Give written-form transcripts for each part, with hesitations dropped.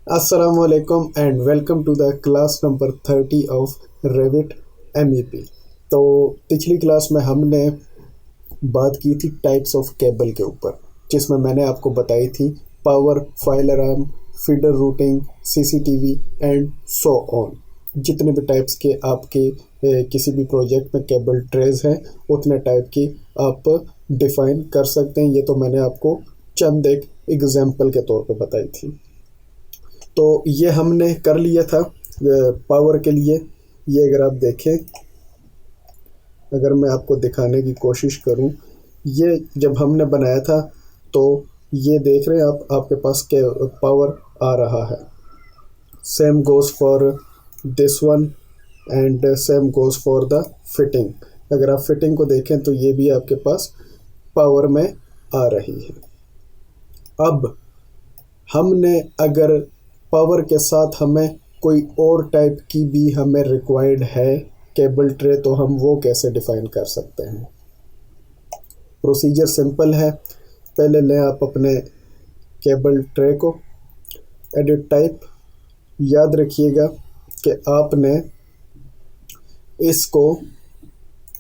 Assalamu alaikum and welcome to the class number 30 of Revit MEP। तो पिछली class में हमने बात की थी टाइप्स ऑफ केबल के ऊपर, जिसमें मैंने आपको बताई थी power, fire alarm, feeder routing, CCTV and so on. जितने भी टाइप्स के आपके किसी भी प्रोजेक्ट में केबल ट्रेज हैं उतने टाइप की आप डिफाइन कर सकते हैं। ये तो मैंने आपको चंद एक एग्जाम्पल के तौर पे बताई थी। तो ये हमने कर लिया था पावर के लिए। ये अगर आप देखें, अगर मैं आपको दिखाने की कोशिश करूं, ये जब हमने बनाया था तो ये देख रहे हैं आप, आपके पास के पावर आ रहा है। Same goes for this one and same goes for the fitting. अगर आप फिटिंग को देखें तो ये भी आपके पास पावर में आ रही है। अब हमने अगर पावर के साथ हमें कोई और टाइप की भी हमें रिक्वायर्ड है केबल ट्रे, तो हम वो कैसे डिफाइन कर सकते हैं। प्रोसीजर सिंपल है। पहले लें आप अपने केबल ट्रे को, एडिट टाइप, याद रखिएगा कि आपने इसको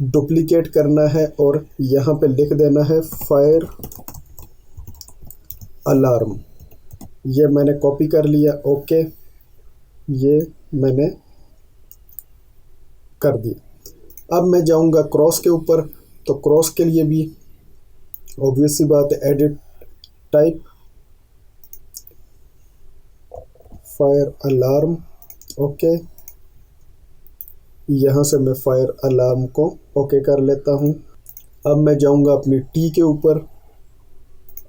डुप्लीकेट करना है और यहाँ पे लिख देना है फायर अलार्म। ये मैंने कॉपी कर लिया, ओके, ये मैंने कर दिया। अब मैं जाऊंगा क्रॉस के ऊपर, तो क्रॉस के लिए भी ऑब्वियस सी बात है, edit type, fire alarm, okay. यहाँ से मैं फायर अलार्म को ओके कर लेता हूँ। अब मैं जाऊंगा अपनी टी के ऊपर,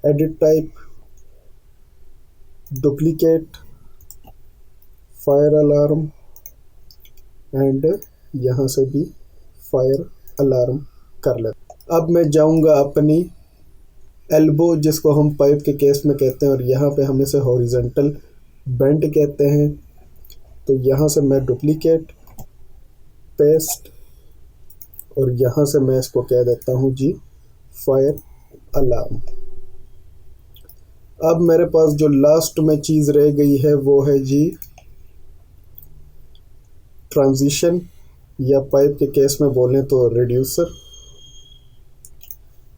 edit type, duplicate, fire alarm and यहाँ से भी फायर अलार्म कर लेते। अब मैं जाऊंगा अपनी एल्बो, जिसको हम पाइप के केस में कहते हैं, और यहाँ पे हम इसे हॉरिजॉन्टल बेंड कहते हैं। तो यहाँ से मैं डुप्लीकेट, पेस्ट, और यहाँ से मैं इसको कह देता हूँ जी फायर अलार्म। अब मेरे पास जो लास्ट में चीज़ रह गई है वो है जी ट्रांजिशन, या पाइप के केस में बोलें तो रिड्यूसर,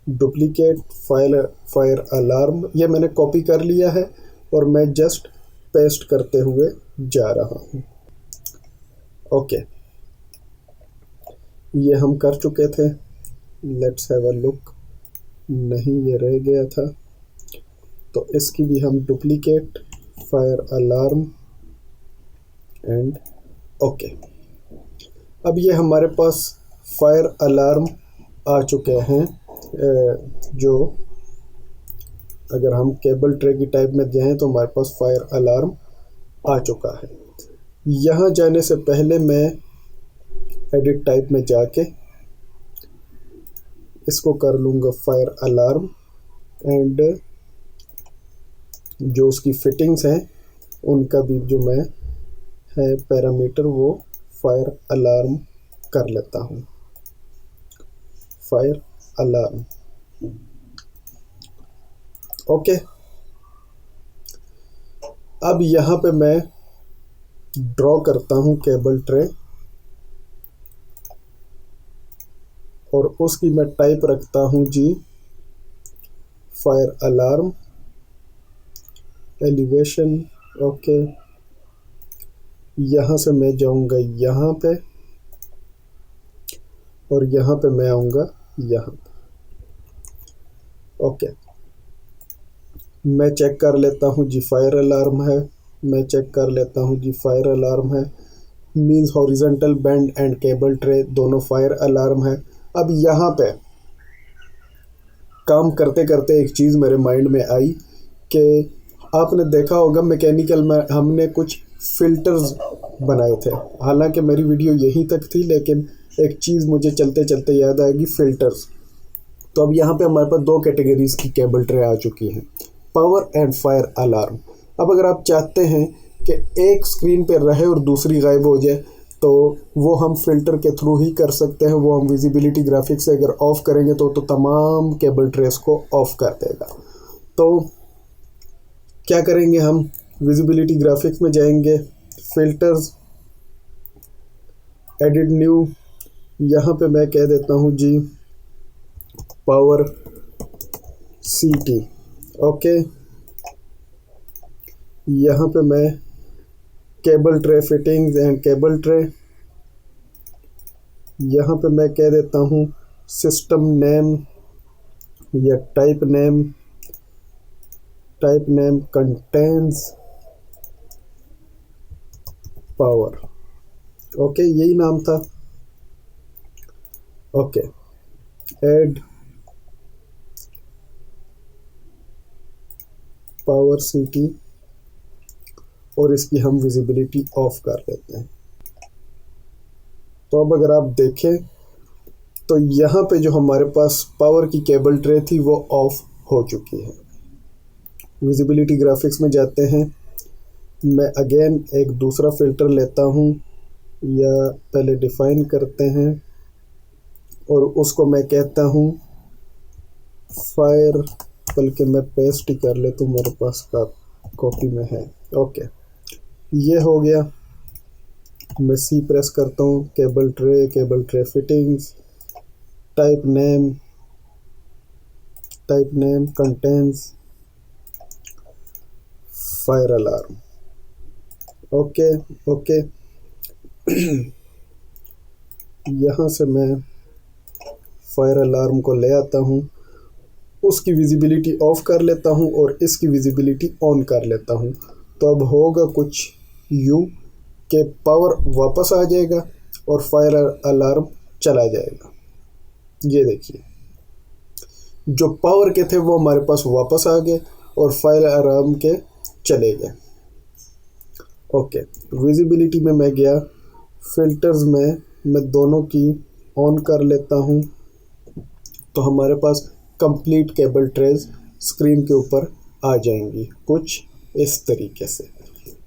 डुप्लीकेट, फायर अलार्म। ये मैंने कॉपी कर लिया है और मैं जस्ट पेस्ट करते हुए जा रहा हूँ, ओके। ये हम कर चुके थे, लेट्स हैव अ लुक। नहीं, ये रह गया था, तो इसकी भी हम duplicate, fire alarm and okay. अब ये हमारे पास फायर अलार्म आ चुके हैं। जो अगर हम केबल ट्रे की टाइप में जाएं तो हमारे पास फायर अलार्म आ चुका है। यहाँ जाने से पहले मैं एडिट टाइप में जाके इसको कर लूँगा फायर अलार्म, एंड जो उसकी फिटिंग्स हैं उनका भी जो मैं है पैरामीटर वो फायर अलार्म कर लेता हूँ, फायर अलार्म, ओके। अब यहाँ पे मैं ड्रॉ करता हूँ केबल ट्रे, और उसकी मैं टाइप रखता हूँ जी फायर अलार्म, एलिवेशन, ओके। यहाँ से मैं जाऊँगा यहाँ पे, और यहाँ पे मैं आऊँगा यहाँ पे, ओके। मैं चेक कर लेता हूँ जी फायर अलार्म है, मैं चेक कर लेता हूँ जी फायर अलार्म है, means horizontal bend and cable tray दोनों फायर अलार्म है। अब यहाँ पे काम करते करते एक चीज़ मेरे माइंड में आई कि आपने देखा होगा मैकेनिकल में हमने कुछ फ़िल्टर्स बनाए थे। हालांकि मेरी वीडियो यहीं तक थी, लेकिन एक चीज़ मुझे चलते चलते याद आएगी, फ़िल्टर्स। तो अब यहाँ पे हमारे पास दो कैटेगरीज़ की केबल ट्रे आ चुकी हैं, पावर एंड फायर अलार्म। अब अगर आप चाहते हैं कि एक स्क्रीन पे रहे और दूसरी गायब हो जाए, तो वो हम फ़िल्टर के थ्रू ही कर सकते हैं। वो हम विजिबिलिटी ग्राफिक्स से अगर ऑफ़ करेंगे तो तमाम केबल ट्रेस को ऑफ़ कर देगा। तो क्या करेंगे हम, विजिबिलिटी ग्राफिक्स में जाएंगे, फिल्टर्स, एडिट न्यू, यहाँ पे मैं कह देता हूँ जी पावर सीटी। ओके, यहाँ पे मैं cable tray fittings and cable tray, यहाँ पे मैं कह देता हूँ सिस्टम नेम या type name contains power. Okay, यही नाम था। ओके, ऐड पावर सीटी और इसकी हम विजिबिलिटी ऑफ कर लेते हैं। तो अब अगर आप देखें तो यहाँ पे जो हमारे पास पावर की केबल ट्रे थी वो ऑफ हो चुकी है। विजिबिलिटी ग्राफिक्स में जाते हैं, मैं अगेन एक दूसरा फ़िल्टर लेता हूँ या पहले डिफ़ाइन करते हैं और उसको मैं कहता हूँ फायर, बल्कि मैं पेस्ट ही कर ले तो मेरे पास का कॉपी में है। ओके, ये हो गया। मैं सी प्रेस करता हूँ, cable tray fittings, type name contains fire alarm. Okay, यहाँ से मैं फायर अलार्म को ले आता हूँ, उसकी विजिबिलिटी ऑफ कर लेता हूँ और इसकी विजिबिलिटी ऑन कर लेता हूँ। तो अब होगा कुछ यूँ के पावर वापस आ जाएगा और फायर अलार्म चला जाएगा। ये देखिए, जो पावर के थे वो हमारे पास वापस आ गए और फायर अलार्म के चले गए। ओके, विजिबिलिटी में मैं गया, फिल्टर्स में मैं दोनों की ऑन कर लेता हूँ तो हमारे पास कंप्लीट केबल ट्रेज स्क्रीन के ऊपर आ जाएंगी कुछ इस तरीके से।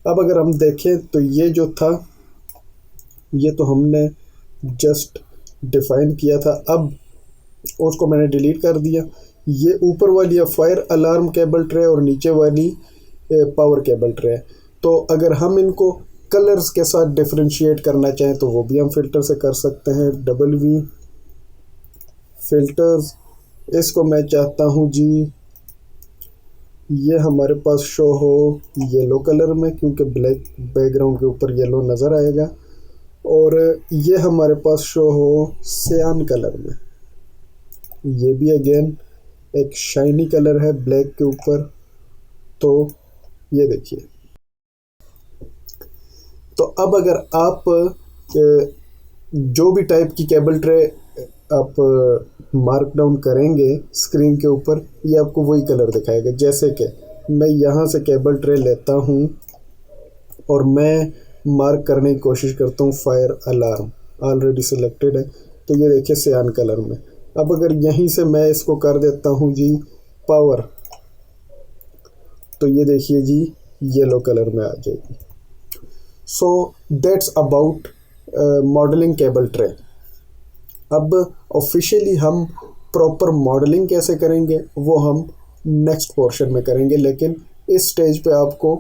अब अगर हम देखें तो ये जो था ये तो हमने जस्ट डिफ़ाइन किया था, अब उसको मैंने डिलीट कर दिया। ये ऊपर वाली फायर अलार्म केबल ट्रे और नीचे वाली पावर केबल ट्रे। तो अगर हम इनको कलर्स के साथ डिफरेंशिएट करना चाहें तो वो भी हम फिल्टर से कर सकते हैं। WV फिल्टर्स, इसको मैं चाहता हूँ जी ये हमारे पास शो हो येलो कलर में, क्योंकि ब्लैक बैकग्राउंड के ऊपर येलो नज़र आएगा, और ये हमारे पास शो हो सियान कलर में। ये भी अगेन एक शाइनी कलर है ब्लैक के ऊपर। तो ये देखिए, तो अब अगर आप जो भी टाइप की केबल ट्रे आप मार्क डाउन करेंगे स्क्रीन के ऊपर, ये आपको वही कलर दिखाएगा। जैसे कि मैं यहाँ से केबल ट्रे लेता हूँ और मैं मार्क करने की कोशिश करता हूँ फायर अलार्म, ऑलरेडी सिलेक्टेड है, तो ये देखिए सियान कलर में। अब अगर यहीं से मैं इसको कर देता हूँ जी पावर, तो ये देखिए जी येलो कलर में आ जाएगी। So that's about modelling cable tray. अब ऑफिशियली हम प्रॉपर मॉडलिंग कैसे करेंगे वो हम नेक्स्ट पोर्शन में करेंगे, लेकिन इस स्टेज पे आपको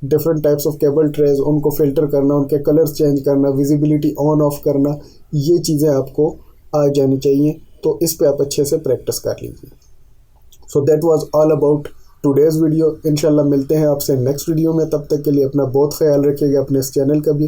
different types of cable trays, उनको फ़िल्टर करना, उनके कलर्स चेंज करना, विजिबिलिटी ऑन ऑफ करना, ये चीज़ें आपको आ जानी चाहिए। तो इस पे आप अच्छे से प्रैक्टिस कर लीजिए। So that was all about today's video. इंशाल्लाह मिलते हैं आपसे नेक्स्ट वीडियो में, तब तक के लिए अपना बहुत ख्याल रखिएगा, अपने इस चैनल का भी।